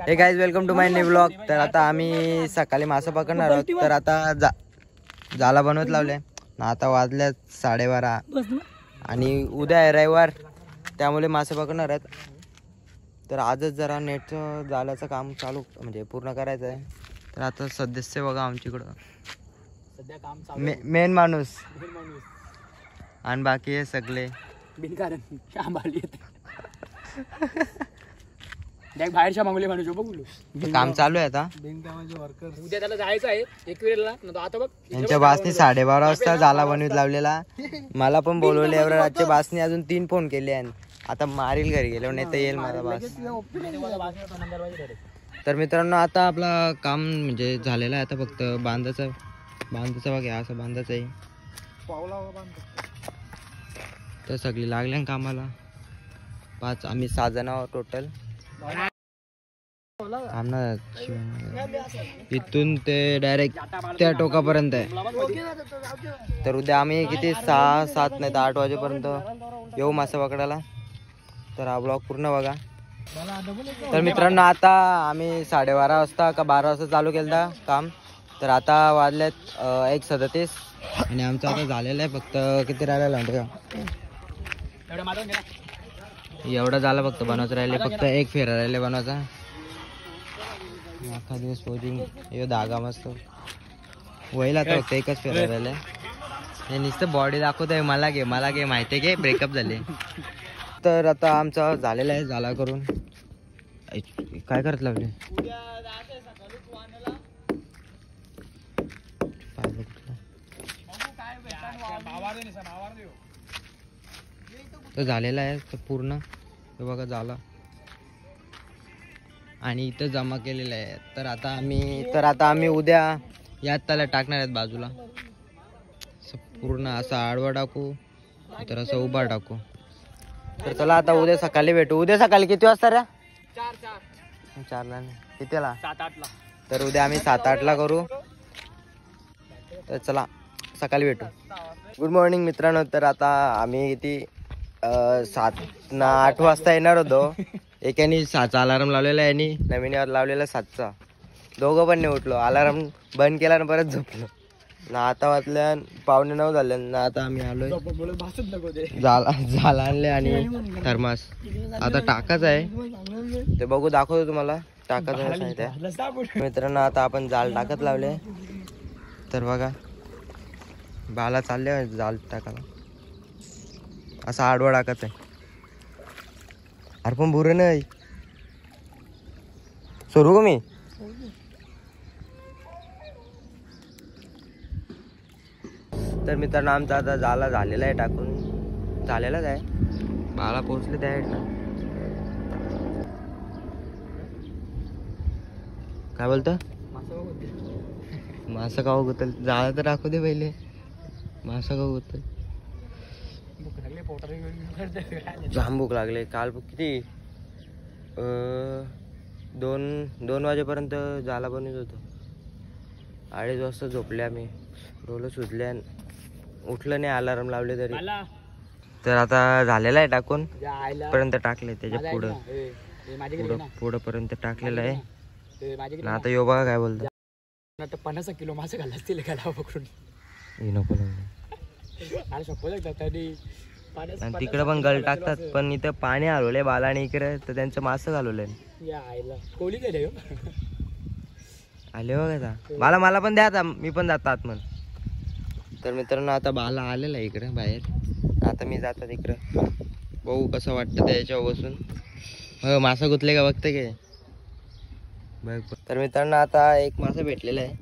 हे guys welcome to my new blog. तर आता आम्ही सकाळी मासे पकडणार आहोत. तर आता जाला बनवत लावले. आता वाजल्यात 12:30 आणि उद्या आहे रविवार, त्यामुळे मासे पकडणार आहेत. तर आजच जरा नेटचं जाळ्याचं काम चालू म्हणजे पूर्ण करायचं आहे. तर आता सदस्य बघा आमच्याकडं सध्या काम चालू मेन माणूस आणि बाकी हे सगळे बिनकारण आंबाली देख बाहेरच्या मागवले माणूस बघू काम चालू आहे. आता उद्या त्याला जायचं आहे एक वेळेला. आता बघ यांच्या बासनी 12:30 वाजता जाला बनवीत लावलेला. मला पण बोलवले एवढ्या रातच्या बासनी अजून 3 फोन केले आणि आता मारील घरी गेलो नाही तर येईल माझा बास. तर मित्रांनो आता आपला काम म्हणजे झालेलं आहे. आता फक्त बांधाचं बघा असं बांधाचं आहे. तर सगळी लागल्या कामाला 5 आम्ही 6 जण आहोत टोटल. इथून ते डायरेक्ट त्या टोकापर्यंत आहे. तर उद्या आम्ही किती 6, 7 नाही तर 8 वाजेपर्यंत येऊ मासे पकडायला. तर हा ब्लॉग पूर्ण बघा. तर मित्रांनो आता आम्ही 12:30 वाजता का 12 वाजता चालू केलं काम. तर आता वाजल्यात 1:37 आणि आमचं आता झालेलं आहे. फक्त किती राहिलेलं आहे एवढं झालं फक्त बनवायचं राहिले. फक्त एक फेरा राहिले बनवायचा. अख्खा दिवस पोजिंग हे धागा मस्त वहीला तर फक्त एकच फेरा राहिले. हे नुसतं बॉडी दाखवत आहे मला घे माहिती आहे घे ब्रेकअप झाले. तर आता आमचा झालेला आहे झाला करून. काय करत लागले तर झालेला आहे तर पूर्ण हे बघा झाला आणि इथं जमा केलेलं आहे. तर आता आम्ही उद्या यात त्याला टाकणार आहेत बाजूला. पूर्ण असा आडवा टाकू तर असं उभा टाकू. तर चला आता उद्या सकाळी भेटू. उद्या सकाळी किती वाजता रे? 4ला कितीला? 7-8ला. तर उद्या आम्ही 7-8ला करू. तर चला सकाळी भेटू. गुड मॉर्निंग मित्रांनो. तर आता आम्ही किती 7 ना 8 वाजता येणार होतो. एकाने 6चा अलार्म लावलेला आहे आणि नवीन लावलेला 7चा. दोघं पण नाही उठलो. अलार्म बंद केला आणि परत झोपलो ना. आता वाजल्या 8:45 झाले ना. आता आम्ही आलोय झाला आणले आणि थर्मास आता टाकाच आहे. ते बघू दाखवतो तुम्हाला टाकाच आहे त्या. मित्रांनो आता आपण जाल टाकत लावले. तर बघा बाला चालले जाल टाकायला. असा आडवा टाकायचा आहे. अरे पण बुरे नाही सोडू का मी? तर मित्रांनो आमचा आता जाला झालेला आहे टाकून झालेलाच आहे. बाला पोचले त्या काय बोलतं मासा का गुतल जाला तर टाकू दे पहिले. मासा का गुतल जाम भूक लागले. काल किती 2 वाजेपर्यंत जाला बनवत होतो. 2:30 वाजता झोपले आम्ही. डोलं सुजले उठलं नाही अलार्म लावले तरी. तर आता झालेला आहे टाकून पर्यंत टाकले त्याच्या पुढं पर्यंत टाकलेलं आहे. आता यो बघा काय बोलतो 50 किलो मासे घाल असतील पकडून नको तिकडे पण गल टाकतात पण इथं पाणी हलवलंय बाला आणि इकडे तर त्यांचं मासं घालवलंय. आले बघा मला पण द्या आता मी पण जातो आतमध्ये. तर मित्रांनो आता बाला आलेला आहे इकडं बाहेर. आता मी जातात इकडं बघू कसं वाटतं त्याच्यावर बसून. हो मासा गुतले का बघते काय बघ. तर मित्रांनो आता एक मासा भेटलेला आहे.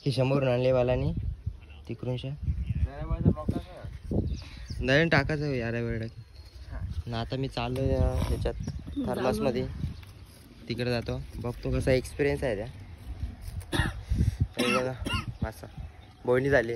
ही 100 आणले बालानी तिकडून नाही टाकायचं यार वेळ ना. आता मी चाललो ह्याच्यात थर्मासमध्ये तिकडे जातो बघतो कसा एक्सपिरियन्स आहे त्या. बघा मासा बोयणी झाली.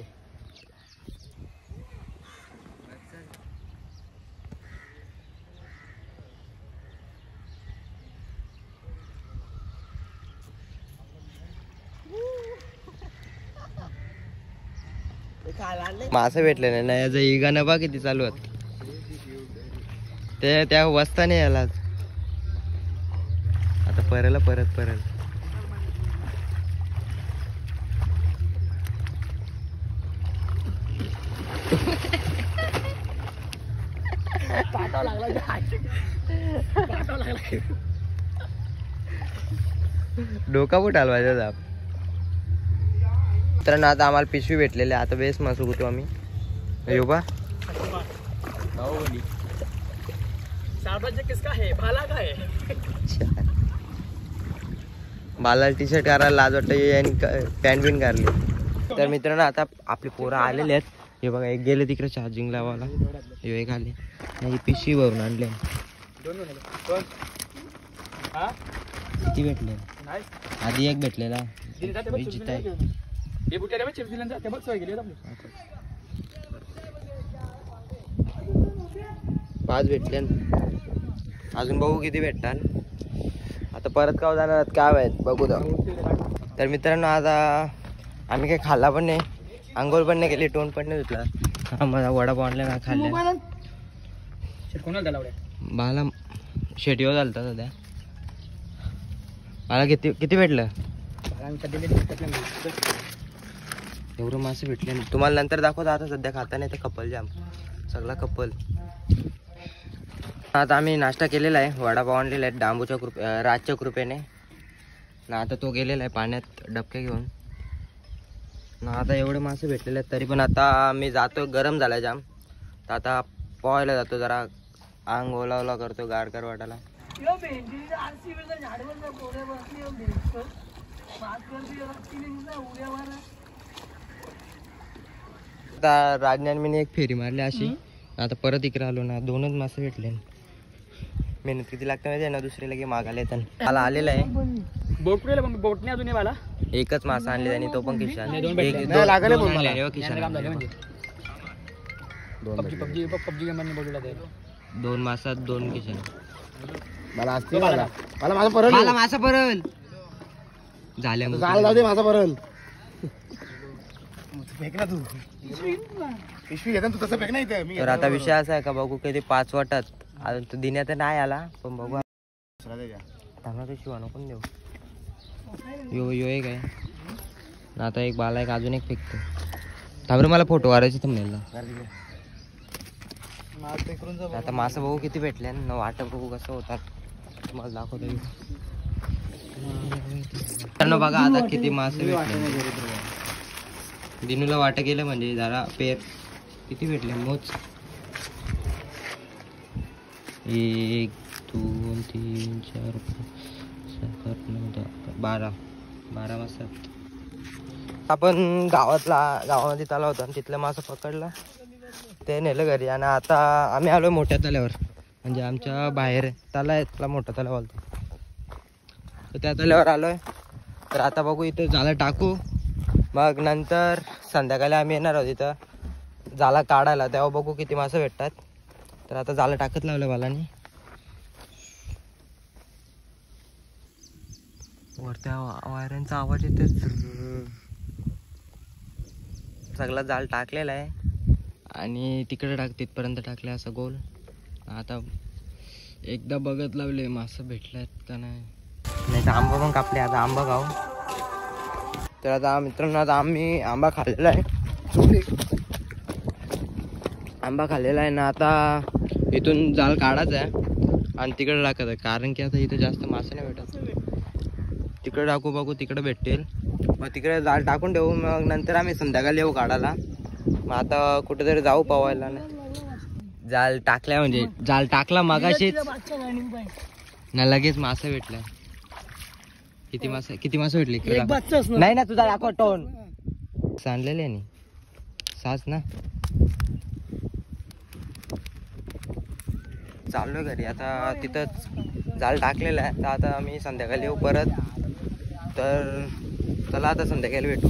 मासे भेटले नाही याचा इगानं बा किती चालू आहेत. ते त्या वस्ता नाही याला आता परत पाटाव लागला डोका कुठं हलवायचा जाप. मित्रांनो आता आम्हाला पिशवी भेटलेली आहे. आता बेस मासू कुठू आम्ही येऊ बा. बाला टी शर्ट करायला लाज वाटतं पॅन्ट बिन काढली. तर मित्रांनो आता आपली पोरं आलेले आहेत. हे बघा एक गेले तिकडे चार्जिंग लावायला. हे एक आले ही पिशवी भरून आणले. किती भेटले आधी एक भेटलेला पाच भेटले अजून बघू किती भेटतात. आता परत का जाणार काय माहित बघू दा. तर मित्रांनो आता आम्ही काही खाल्ला पण नाही आंघोळ पण नाही केली तोंड पण नाही धुतला. मला वडापाव आणले ना खाल्ले. मला शेटीवर चालतात सध्या. मला किती भेटलं एवढं मासे भेटले. तुम्हाला नंतर दाखवतो. आता सध्या खाता नाही तर कपल जाम सगळा कपल. आता आम्ही नाश्ता केलेला आहे. वडापाव आणलेला आहे डांबूच्या राजच्या कृपेने ना. आता तो गेलेला आहे पाण्यात डबके घेऊन ना. आता एवढे मासे भेटलेले आहेत तरी पण आता मी जातो. गरम झाला जाम तर आता पोहायला जातो. जरा अंग ओला ओला करतो गारगार वाटायला. आता राजने मी एक फेरी मारली अशी. आता परत इकडे आलो ना. दोनच मासे भेटले. मेहनत किती लागते माहिती आहे ना. दुसरीला की मागायला येतात. मला आलेला आहे बोटने अजून मला एकच मासा आणले आणि तो पण किशान. दोन मासा 2 किशान. मला मासा परल झाल्या माझा परल फेक ना तू पिशवी घेता तू तसं फेक नाही इथे. तर आता विषय असा आहे का बघू कधी 5 वाटत अजून तो दिन्या तर नाही आला पण बघू. चांगला तो शिवानो पण देऊ. यो एक आहे आता एक बाला एक अजून एक फेकतो. थांबरे मला फोटो मारायचे तुमनेला. आता मासा बघू किती भेटले न वाट बघू कसं होतात तुम्हाला दाखवतो. बघा आता किती मासे भेटले. दिनूला वाट गेलं म्हणजे जरा पेर किती भेटले मोज. 1 2 3 4 5 6 7 8 9 10 12 मासा. आपण गावामध्ये तलाव होता तिथलं मासा पकडला ते नेलं घरी. आणि आता आम्ही आलोय मोठ्या तल्यावर म्हणजे आमच्या बाहेर तला आहे त्याला मोठा तलाव बोलतो. तर त्या तल्यावर आलोय. तर आता बघू इथं जाळं टाकू मग नंतर संध्याकाळी आम्ही येणार आहोत इथं जाळं काढायला. तेव्हा बघू किती मासे भेटतात. तर आता जाळं टाकत लावलं बालांनी. वरत्या वायरांचा आवाज येतो. सगळा जाळ टाकलेला आहे आणि तिकडे तिथपर्यंत टाकले असं गोल. आता एकदा बघत लावले मासे भेटल्यात का नाही. तर आंबा पण कापले. आता आंबा खाऊ. तर आता मित्रांनो आता आम्ही आंबा खाल्लेला आहे. आंबा खाल्लेला आहे ना. आता इथून जाळ काढायचा आहे आणि तिकडे टाकायचं आहे कारण की आता इथं जास्त मासे नाही भेटत. तिकडे टाकू बघू तिकडे भेटतील मग तिकडे जाळ टाकून ठेवू. मग नंतर आम्ही संध्याकाळी येऊ काढायला. मग आता कुठेतरी जाऊ पवायला. जाळ टाकल्या म्हणजे जाळ टाकला मगाशीच ना लगेच मासे भेटल्या. किती मासे भेटले नाही ना तुझा दाखव टोन सांडलेले नाही सास ना. चाललोय घरी आता. तिथंच जाळ टाकलेला आहे. तर आता आम्ही संध्याकाळी येऊ परत. तर चला आता संध्याकाळी भेटू.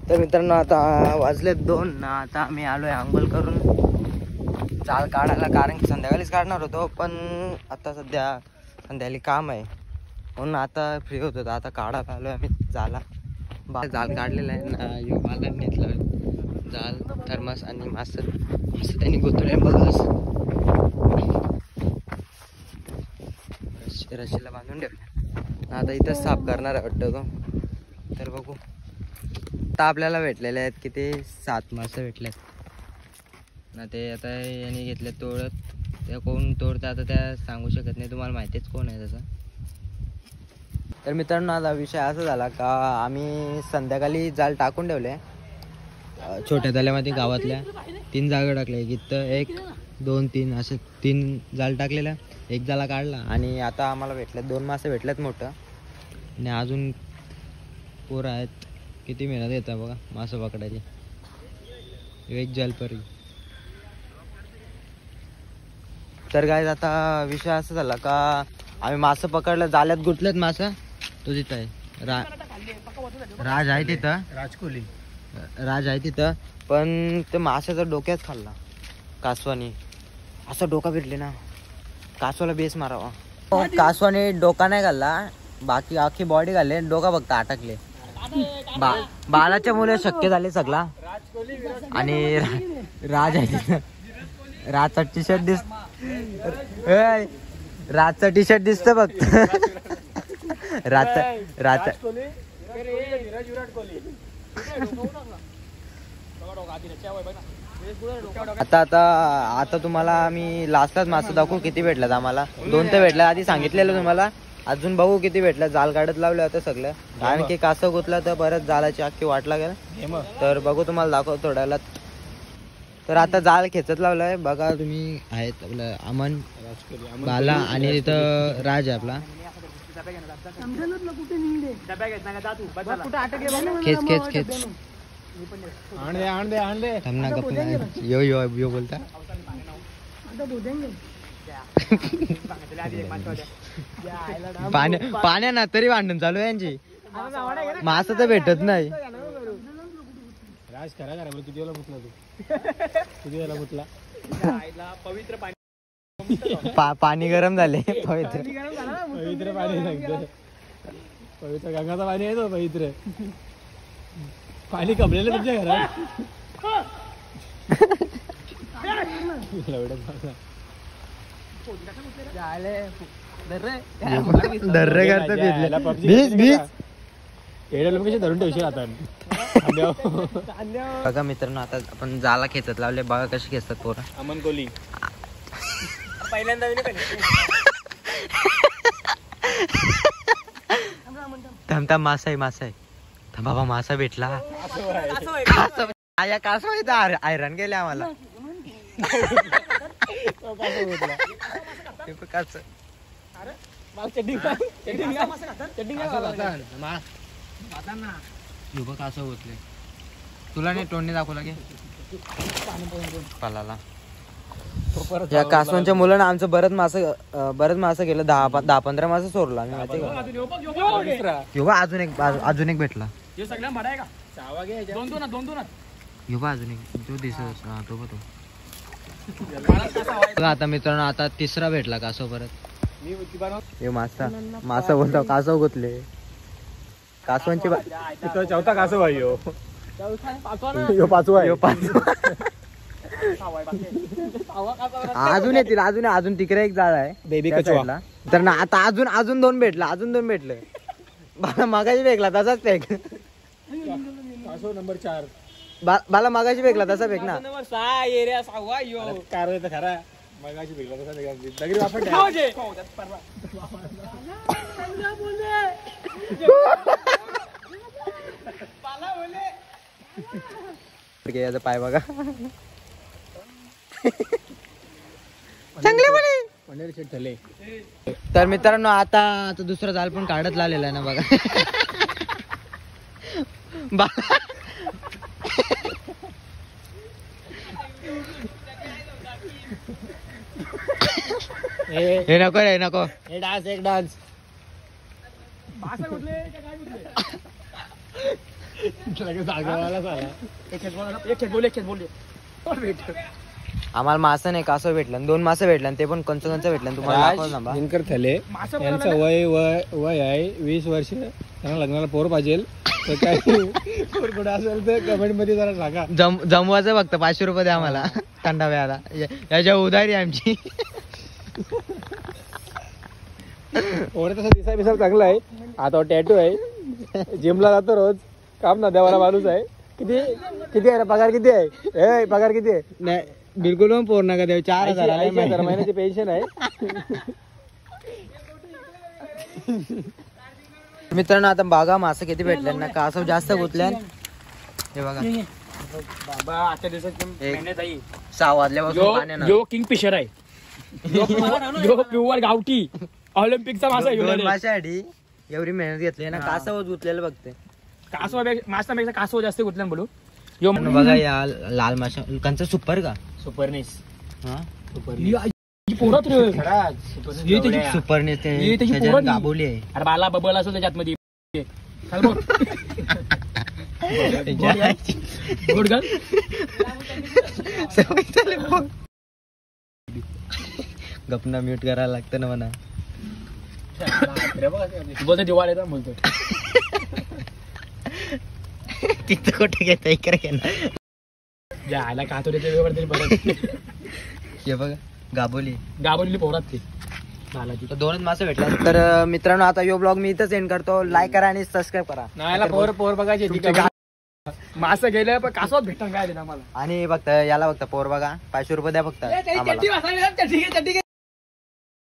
तर मित्रांनो आता वाजलेत 2 ना. आता आम्ही आलोय आंघोळ करून जाळ काढायला कारण की संध्याकाळीच काढणार होतो पण आता सध्या संध्याकाळी काम आहे म्हणून आता फ्री होतो. आता काढायला आलोय आम्ही जाळ काढलेला आहे ना. यो बाला नेतला जाळ थर्मास आणि मासं त्यांनी गोतले बघा. इथे रशीला बांधून ठेवल्या. आता इथंच साफ करणार आहे वाटतं तो. तर बघू. आता आपल्याला भेटलेले आहेत किती 7 मासे भेटलेत ना. ते आता यांनी घेतले तोडत. त्या कोण तोडतं आता त्या सांगू शकत नाही, तुम्हाला माहितीच कोण आहे तसं. तर मित्रांनो आता विषय असा झाला का आम्ही संध्याकाळी जाल टाकून ठेवले छोट्या तल्यामध्ये गावातल्या. 3 जागा टाकले. इथं 1 2 3 असे 3 जाल टाकलेल्या. एक जाला काढला आणि आता आम्हाला भेटल्यात 2 मासे भेटल्यात मोठं. आणि अजून पोरं आहेत. किती मेहनत येतं बघा मासे पकडायची. एक जलपरी. तर गाईज आता विषय असा झाला का आम्ही मासे पकडलं, जाल्यात गुंतलेत मासे. तो तिथं आहे राज आहे तिथं. राज आहे तिथं. पण ते माशाचा डोक्याच खाल्ला कासवानी. असा डोका भेटले ना, कासवाला बेस मारावा. कासवाने डोका नाही खाल्ला, बाकी अख्खी बॉडी खाल्ली, डोका फक्त अटकले. बालाच्या मुले शक्य झाले सगळा. आणि राज आहे तिथं. राजचा टी शर्ट राजचा टी शर्ट दिसतं फक्त. राजचा आता तुम्हाला आम्ही लास्टलाच मासे दाखवू किती भेटल्यात आम्हाला. 2 तर भेटल्या आधी सांगितलेलं तुम्हाला. अजून बघू किती भेटलं. जाल काढत लावलं होतं सगळं. आणखी कासव गुतला तर परत जालाची अख्खी वाट लागेल. तर बघू तुम्हाला दाखवतो थोड्याला. तर आता जाल खेचत लावलाय बघा तुम्ही. आहेत आपलं अमन, बाला आणि तिथं राज आहे आपला. खेच खेच खेच. यो यो यो बोलता. पाण्या ना तरी भांडण चालू आहे यांची. मास तर भेटत नाही. राज करा करा किती वेळा मुतला तू? किती वेळा मुतला? पवित्र पाणी. पाणी गरम झाले. पवित्र पवित्र पाणी लागतं. पवित्र गंगाचं पाणी आहे तो पवित्र. पाणी कपलेलं तुमच्या घरात. दर्रे करता बीज बीज कशी धरून ठेवशील आता. बघा मित्रांनो आता आपण जाला खेचत लावले. बघा कशी खेचतात पोरं. अमन कोली पहिल्यांदा थांबता. मासा आहे मासा आहे. बाबा मासा भेटला. कासव आयरन गेले आम्हाला. कासव होतले. तुला नाही तोंडने दाखवला की पालाला. या कासवांच्या मुलांना आमचं बरंच मासं गेलं. 10-15 मासं सोडलं आम्ही माहिती का. अजून एक भेटला. अजून एक जो दिसत तो आता मित्रांनो आता 3रा भेटला कासव परत. मासा बोलतो कासव गुतले. कासवांची 4था कासव आहे ह्यो. 5वा आहे. अजून येतील. अजून तिकडे एक जाळ आहे बेबी कचवा. तर ना आता अजून 2 भेटला. अजून 2 भेटले. बाला मागाशी भेटला तसाच फेक. कासव नंबर 4. बाला मागाशी भेटला तसा फेक ना. नंबर 6 एरिया 6वा ह्यो. कार तर खरा मागाशी भेटला तसा दगडी वापरते. याचा पाय बघा. चांगले बोले. तर मित्रांनो आता 2रा जाल पण काढत लावलेला आहे ना बघा. हे नको रे नको. एक डान्स आम्हाला मासा नाही कासव भेटलं. 2 मासे भेटलं. ते पण कंच भेटलं. तुम्हाला दिनकर थले यांचं वय आहे 20 वर्ष. त्यांना लग्नाला पोर पाहिजे. तर काय पोर कुठं असेल तर कमेंट मध्ये जरा सांगा. जमवायचं फक्त 500 रुपये द्या आम्हाला थंडा वेळाला. याच्या उधारी आमची. पोरे तसं दिसायला चांगला आहे. आता टॅटू आहे, जिमला जातो रोज, काम ना देवाला माणूस आहे. किती किती आहे रे पगार? किती आहे? ए पगार किती आहे? नाही बिलकुल पण पोर नका देऊ. 4,000 महिन्याची पेन्शन आहे. मित्रांनो आता बघा मासे किती भेटले ना, कासव जास्त गुतल्या. हे बघा बाबा आजच्या दिवसात मेहनत आहे. 6 वाजल्यापासून पाण्यानं. यो किंग फिशर आहे. यो प्युअर गावठी ऑलिम्पिकचा मासा घेऊन दोन माशासाठी एवढी मेहनत घेतली ना, कासवच गुतलेलं बघते. मासापेक्षा कासव जास्त गुतल्या बोलू. यो बघा या लाल माशा कंच सुपर का? सुपरनेस. हा पोरात रे. सुपर ये त्याची त्याच्यात पोरं गाबोली आहे. अरे बाला बबल असेल त्याच्यात मध्ये. चाल बघ. Good girl. गपना म्यूट करायला लागतं ना म्हणा. बोलतो दिवाळी येतात बोलतो. तिथं कुठे घेता इकडे घेणार. जायला कातोरीच्या वेळेवर तरी बरं. हे बघा गाबोली. गाबरली पोरात ते. तर 2च मासे भेटला. तर मित्रांनो आता यो ब्लॉग मी इथंच एंड करतो. लाईक करा आणि सबस्क्राईब करा. नाही पोर बघायची. मासं गेलं पण कासवात भेटणार काय देणार मला. आणि बघता याला बघता पोर बघा 500 रुपये द्या फक्त आम्हाला.